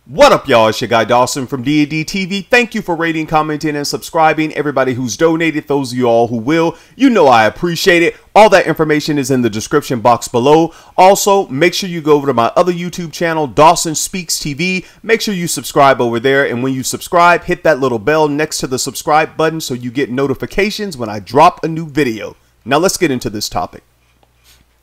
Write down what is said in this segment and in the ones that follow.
What up, y'all? It's your guy Dawson from D&D TV. Thank you for rating, commenting, and subscribing. Everybody who's donated, those of you all who will, you know I appreciate it. All that information is in the description box below. Also, make sure you go over to my other YouTube channel, Dawson Speaks TV. Make sure you subscribe over there. And when you subscribe, hit that little bell next to the subscribe button so you get notifications when I drop a new video. Now let's get into this topic.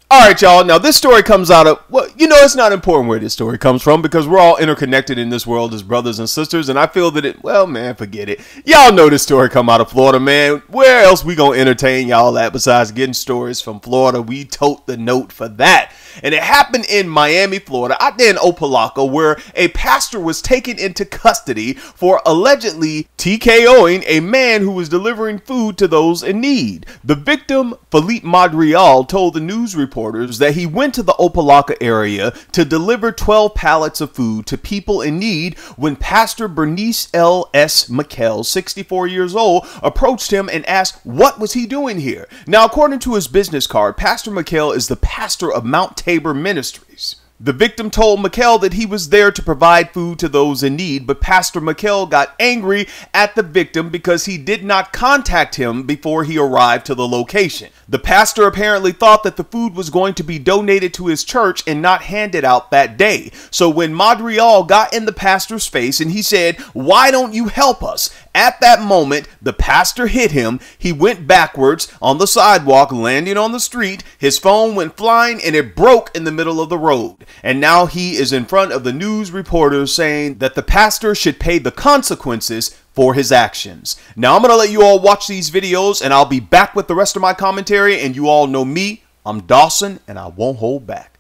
Alright, y'all, now this story comes out of, well, you know, it's not important where this story comes from because we're all interconnected in this world as brothers and sisters, and I feel that it, well, man, forget it. Y'all know this story come out of Florida, man. Where else we gonna entertain y'all at besides getting stories from Florida? We tote the note for that. And it happened in Miami, Florida, out there in Opa-locka, where a pastor was taken into custody for allegedly TKOing a man who was delivering food to those in need. The victim, Felipe Madrigal, told the news reporters that he went to the Opa-locka area to deliver 12 pallets of food to people in need when Pastor Bernice L.S. McKell, 64 years old, approached him and asked what was he doing here. Now, according to his business card, Pastor McKell is the pastor of Mount Tabor Ministries. The victim told McKell that he was there to provide food to those in need, but Pastor McKell got angry at the victim because he did not contact him before he arrived to the location. The pastor apparently thought that the food was going to be donated to his church and not handed out that day. So when Madrigal got in the pastor's face and he said, "Why don't you help us?" At that moment, the pastor hit him. He went backwards on the sidewalk, landing on the street. His phone went flying and it broke in the middle of the road. And now he is in front of the news reporters saying that the pastor should pay the consequences for his actions. Now I'm going to let you all watch these videos and I'll be back with the rest of my commentary. And you all know me, I'm Dawson, and I won't hold back.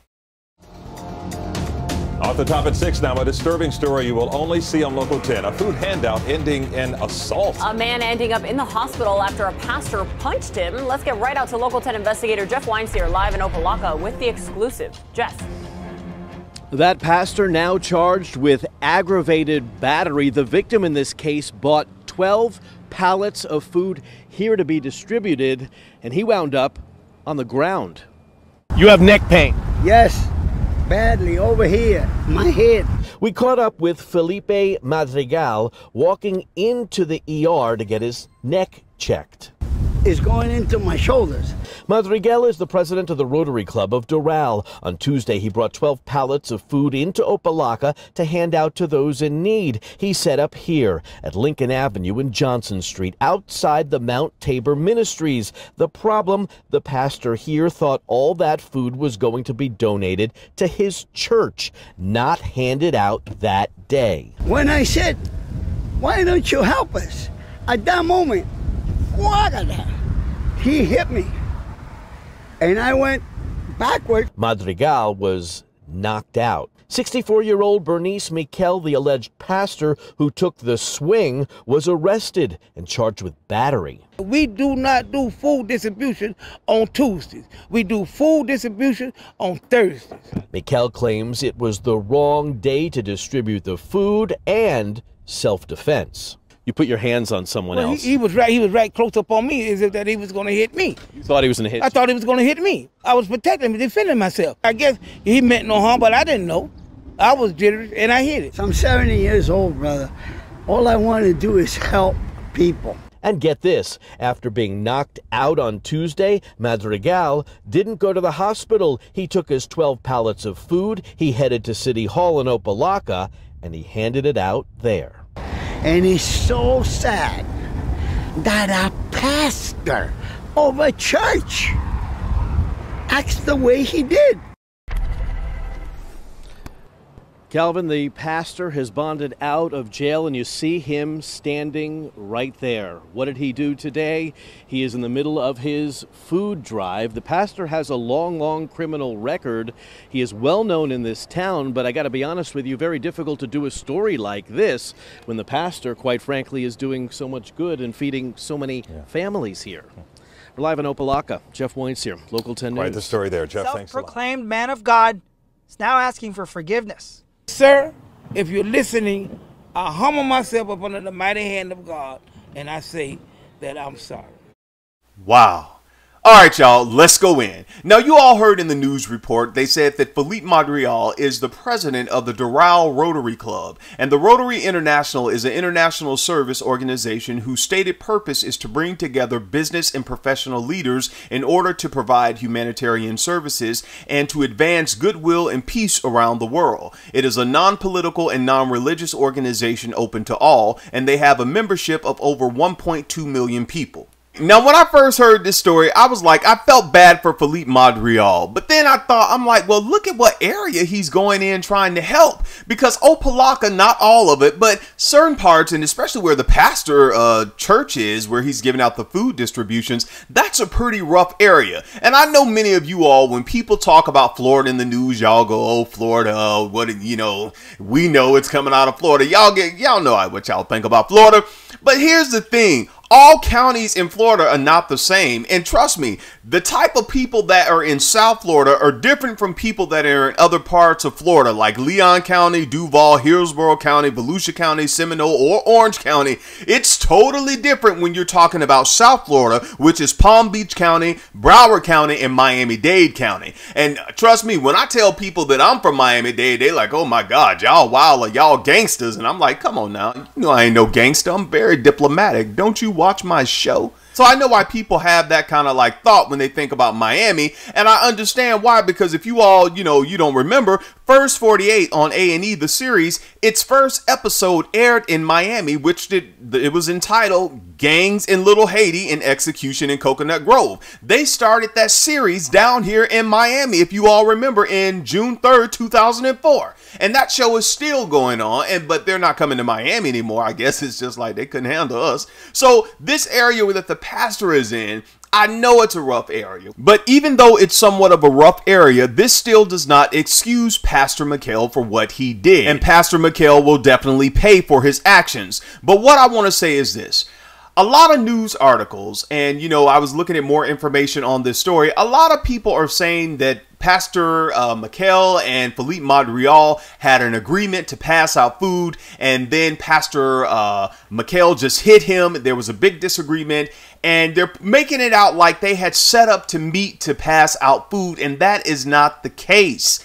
Off the top at 6 now, a disturbing story you will only see on Local 10. A food handout ending in assault. A man ending up in the hospital after a pastor punched him. Let's get right out to Local 10 investigator Jeff Wines here live in Opa-locka with the exclusive. Jeff. That pastor now charged with aggravated battery. The victim in this case bought 12 pallets of food here to be distributed, and he wound up on the ground. You have neck pain? Yes, badly over here, my head. We caught up with Felipe Madrigal walking into the ER to get his neck checked. It's going into my shoulders. Madrigal is the president of the Rotary Club of Doral. On Tuesday, he brought 12 pallets of food into Opa-locka to hand out to those in need. He set up here at Lincoln Avenue and Johnson Street outside the Mount Tabor Ministries. The problem, the pastor here thought all that food was going to be donated to his church, not handed out that day. When I said, "Why don't you help us?" At that moment, he hit me, and I went backward. Madrigal was knocked out. 64-year-old Bernice McKell, the alleged pastor who took the swing, was arrested and charged with battery. We do not do food distribution on Tuesdays. We do food distribution on Thursdays. McKell claims it was the wrong day to distribute the food and self-defense. You put your hands on someone else. He was right close up on me as if that he was going to hit me. You thought he was going to hit you? I thought he was going to hit me. I was protecting him, defending myself. I guess he meant no harm, but I didn't know. I was jittery and I hit it. I'm 70 years old, brother. All I want to do is help people. And get this, after being knocked out on Tuesday, Madrigal didn't go to the hospital. He took his 12 pallets of food, he headed to City Hall in Opa-locka, and he handed it out there. And it's so sad that a pastor of a church acts the way he did. Calvin, the pastor has bonded out of jail, and you see him standing right there. What did he do today? He is in the middle of his food drive. The pastor has a long criminal record. He is well known in this town, but I got to be honest with you, very difficult to do a story like this when the pastor, quite frankly, is doing so much good and feeding so many families here. We're live in Opa-locka. Jeff Wines here, Local 10 News. Right, the story there, Jeff. Thanks a lot. Self-proclaimed man of God is now asking for forgiveness. Sir, if you're listening, I humble myself up under the mighty hand of God, and I say that I'm sorry. Wow. All right, y'all, let's go in. Now, you all heard in the news report, they said that Philippe Madrigal is the president of the Doral Rotary Club. And the Rotary International is an international service organization whose stated purpose is to bring together business and professional leaders in order to provide humanitarian services and to advance goodwill and peace around the world. It is a non-political and non-religious organization open to all, and they have a membership of over 1.2 million people. Now, when I first heard this story, I was like, I felt bad for Philippe Madrigal. But then I thought, I'm like, well, look at what area he's going in trying to help. Because Opa-locka, not all of it, but certain parts, and especially where the pastor church is, where he's giving out the food distributions, that's a pretty rough area. And I know many of you all, when people talk about Florida in the news, y'all go, oh, Florida, what, you know, we know it's coming out of Florida. Y'all know what y'all think about Florida. But here's the thing. All counties in Florida are not the same. And trust me, the type of people that are in South Florida are different from people that are in other parts of Florida, like Leon County, Duval, Hillsborough County, Volusia County, Seminole, or Orange County. It's totally different when you're talking about South Florida, which is Palm Beach County, Broward County, and Miami-Dade County. And trust me, when I tell people that I'm from Miami-Dade, they're like, oh my God, y'all wild, y'all gangsters. And I'm like, come on now, you know I ain't no gangster. I'm very diplomatic. Don't you watch my show? So I know why people have that kind of like thought when they think about Miami, and I understand why, because if you all, you know, you don't remember, First 48 on A&E, the series, its first episode aired in Miami, which it was entitled Gangs in Little Haiti and Execution in Coconut Grove. They started that series down here in Miami, if you all remember, in June 3rd, 2004. And that show is still going on, but they're not coming to Miami anymore. I guess it's just like they couldn't handle us. So this area that the pastor is in, I know it's a rough area, but even though it's somewhat of a rough area, this still does not excuse Pastor McHale for what he did. And Pastor McHale will definitely pay for his actions. But what I want to say is this. A lot of news articles, and you know, I was looking at more information on this story. A lot of people are saying that Pastor McHale and Philippe Madrigal had an agreement to pass out food, and then Pastor McHale just hit him. There was a big disagreement, and they're making it out like they had set up to meet to pass out food, and that is not the case.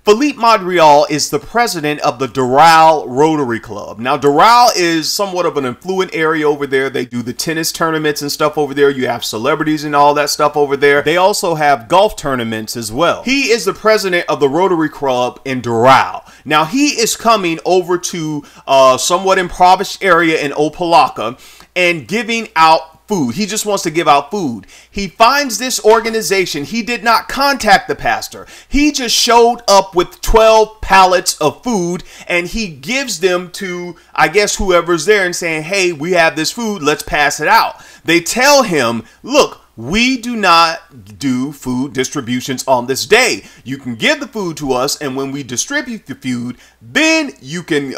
Philippe Madrigal is the president of the Doral Rotary Club. Now, Doral is somewhat of an affluent area over there. They do the tennis tournaments and stuff over there. You have celebrities and all that stuff over there. They also have golf tournaments as well. He is the president of the Rotary Club in Doral. Now, he is coming over to a somewhat impoverished area in Opa-locka and giving out food. He just wants to give out food. He finds this organization. He did not contact the pastor. He just showed up with 12 pallets of food, and he gives them to, I guess, whoever's there and saying, hey, we have this food. Let's pass it out. They tell him, look, we do not do food distributions on this day. You can give the food to us, and when we distribute the food, then you can,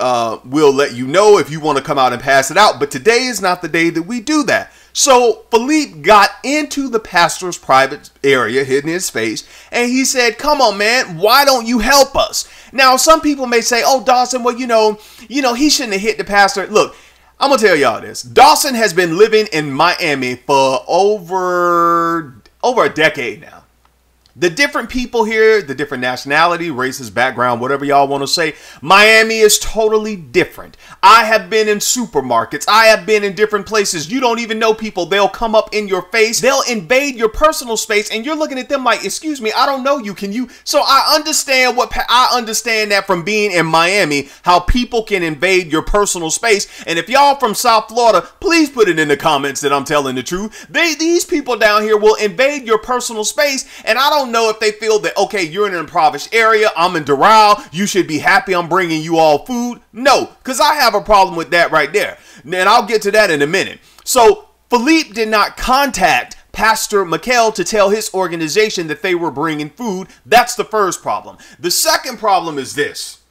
we'll let you know if you want to come out and pass it out. But today is not the day that we do that. So Philippe got into the pastor's private area, hidden his face, and he said, come on, man, why don't you help us? Now, some people may say, oh, Dawson, well, you know, he shouldn't have hit the pastor. Look, I'm going to tell y'all this. Dawson has been living in Miami for over a decade now. The different people here, the different nationality, races, background, whatever y'all want to say, Miami is totally different. I have been in supermarkets. I have been in different places. You don't even know people. They'll come up in your face. They'll invade your personal space, and you're looking at them like, excuse me, I don't know you. Can you? So I understand that from being in Miami, how people can invade your personal space. And if y'all from South Florida, please put it in the comments that I'm telling the truth. These people down here will invade your personal space, and I don't know if they feel that, okay, you're in an impoverished area, I'm in Doral, you should be happy I'm bringing you all food. No, because I have a problem with that right there. And I'll get to that in a minute. So Philippe did not contact Pastor McHale to tell his organization that they were bringing food. That's the first problem. The second problem is this.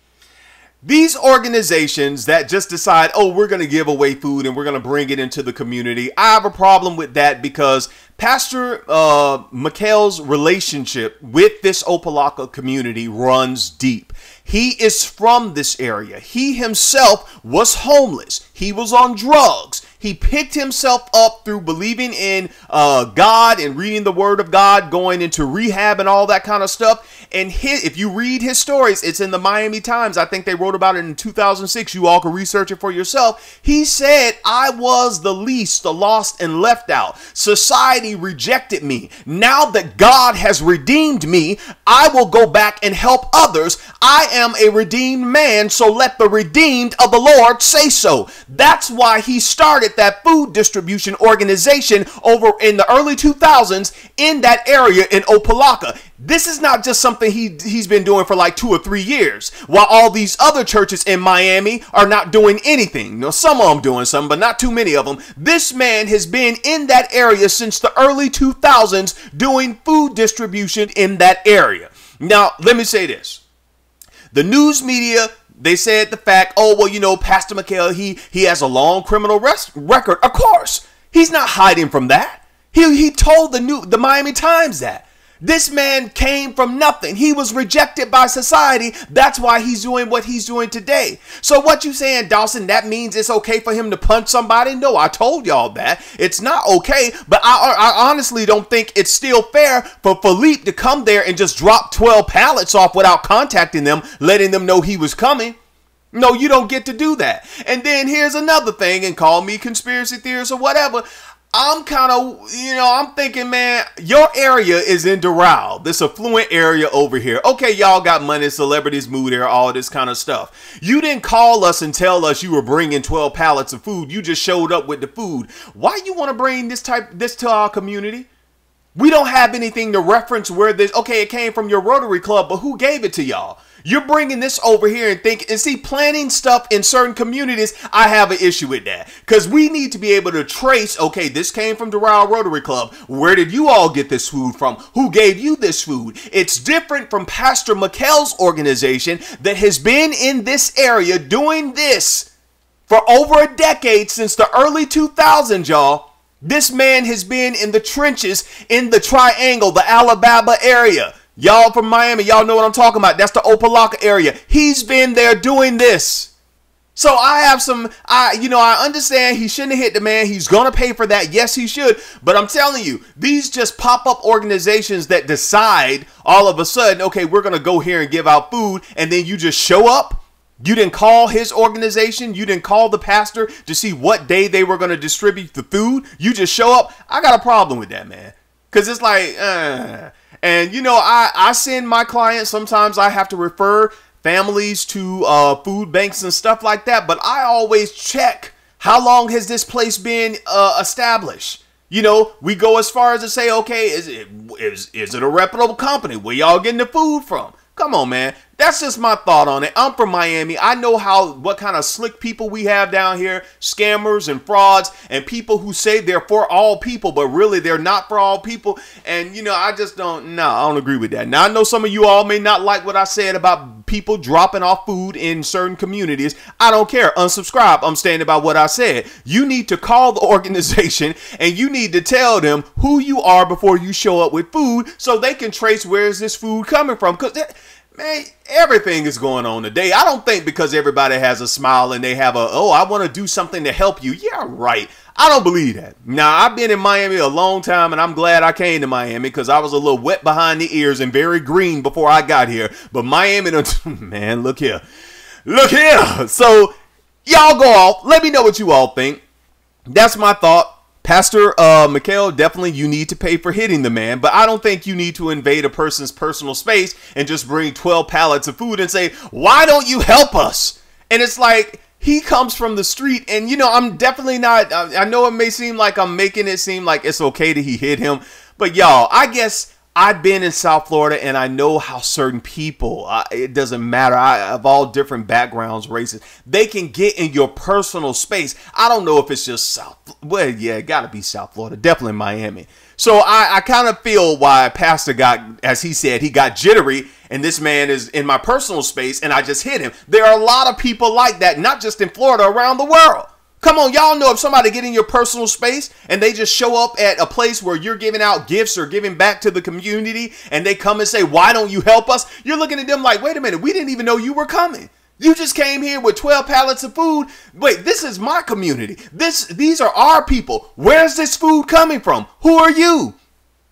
These organizations that just decide, oh, we're going to give away food and we're going to bring it into the community. I have a problem with that because Pastor McHale's relationship with this Opa-locka community runs deep. He is from this area. He himself was homeless. He was on drugs. He picked himself up through believing in God and reading the word of God, going into rehab and all that kind of stuff. And if you read his stories, it's in the Miami Times. I think they wrote about it in 2006. You all can research it for yourself. He said, I was the least, the lost and left out. Society rejected me. Now that God has redeemed me, I will go back and help others. I am a redeemed man, so let the redeemed of the Lord say so. That's why he started that food distribution organization over in the early 2000s in that area in Opa-locka. This is not just something he's been doing for like 2 or 3 years, while all these other churches in Miami are not doing anything. Now, some of them doing something, but not too many of them. This man has been in that area since the early 2000s doing food distribution in that area. Now, let me say this. The news media, they said the fact, oh, well, you know, Pastor Mikhail, he has a long criminal record. Of course, he's not hiding from that. He told the Miami Times that. This man came from nothing. He was rejected by society. That's why he's doing what he's doing today. So what you saying, Dawson, that means it's okay for him to punch somebody? No, I told y'all that. It's not okay, but I honestly don't think it's still fair for Philippe to come there and just drop 12 pallets off without contacting them, letting them know he was coming. No, you don't get to do that. And then here's another thing, and call me conspiracy theorist or whatever. I'm kind of, I'm thinking, man, your area is in Doral, this affluent area over here. Okay, y'all got money, celebrities move there, all this kind of stuff. You didn't call us and tell us you were bringing 12 pallets of food. You just showed up with the food. Why you want to bring this to our community? We don't have anything to reference where this, okay, it came from your Rotary Club, but who gave it to y'all? You're bringing this over here and see, planning stuff in certain communities, I have an issue with that. Because we need to be able to trace, okay, this came from Doral Rotary Club. Where did you all get this food from? Who gave you this food? It's different from Pastor Mikhail's organization that has been in this area doing this for over a decade, since the early 2000s, y'all. This man has been in the trenches in the Triangle, the Alabama area. Y'all from Miami, y'all know what I'm talking about. That's the Opa-locka area. He's been there doing this. So I have I understand he shouldn't have hit the man. He's going to pay for that. Yes, he should. But I'm telling you, these just pop-up organizations that decide all of a sudden, okay, we're going to go here and give out food, and then you just show up. You didn't call his organization. You didn't call the pastor to see what day they were going to distribute the food. You just show up. I got a problem with that, man. Because it's like, And, I send my clients, sometimes I have to refer families to food banks and stuff like that. But I always check, how long has this place been established? We go as far as to say, okay, is it a reputable company? Where y'all getting the food from? Come on, man. That's just my thought on it. I'm from Miami. I know what kind of slick people we have down here. Scammers and frauds and people who say they're for all people, but really they're not for all people. And, I just I don't agree with that. Now, I know some of you all may not like what I said about people dropping off food in certain communities. I don't care. Unsubscribe. I'm standing by what I said. You need to call the organization and you need to tell them who you are before you show up with food so they can trace where is this food coming from. Because man, everything is going on today. I don't think because everybody has a smile and they have I want to do something to help you. Yeah, right. I don't believe that. Now, I've been in Miami a long time, and I'm glad I came to Miami because I was a little wet behind the ears and very green before I got here. But Miami, man, look here. Look here. So, y'all go off. Let me know what you all think. That's my thought. Pastor Mikhail, definitely you need to pay for hitting the man, but I don't think you need to invade a person's personal space and just bring 12 pallets of food and say, why don't you help us? And it's like, he comes from the street, and I'm definitely not, I know it may seem like I'm making it seem like it's okay that he hit him, but y'all, I guess I've been in South Florida and I know how certain people, it doesn't matter, of all different backgrounds, races, they can get in your personal space. I don't know if it's just well, yeah, it got to be South Florida, definitely Miami. So I kind of feel why Pastor got, as he said, he got jittery and this man is in my personal space and I just hit him. There are a lot of people like that, not just in Florida, around the world. Come on, y'all know if somebody get in your personal space and they just show up at a place where you're giving out gifts or giving back to the community and they come and say, why don't you help us? You're looking at them like, wait a minute, we didn't even know you were coming. You just came here with 12 pallets of food. Wait, this is my community. These are our people. Where's this food coming from? Who are you?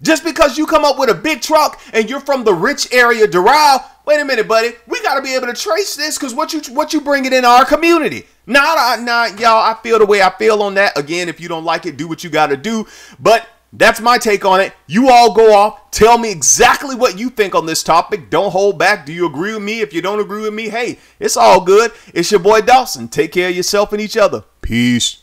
Just because you come up with a big truck and you're from the rich area, Doral, wait a minute, buddy. We got to be able to trace this because what you bringing in our community. Nah, y'all, I feel the way I feel on that. Again, if you don't like it, do what you got to do. But that's my take on it. You all go off. Tell me exactly what you think on this topic. Don't hold back. Do you agree with me? If you don't agree with me, hey, it's all good. It's your boy Dawson. Take care of yourself and each other. Peace.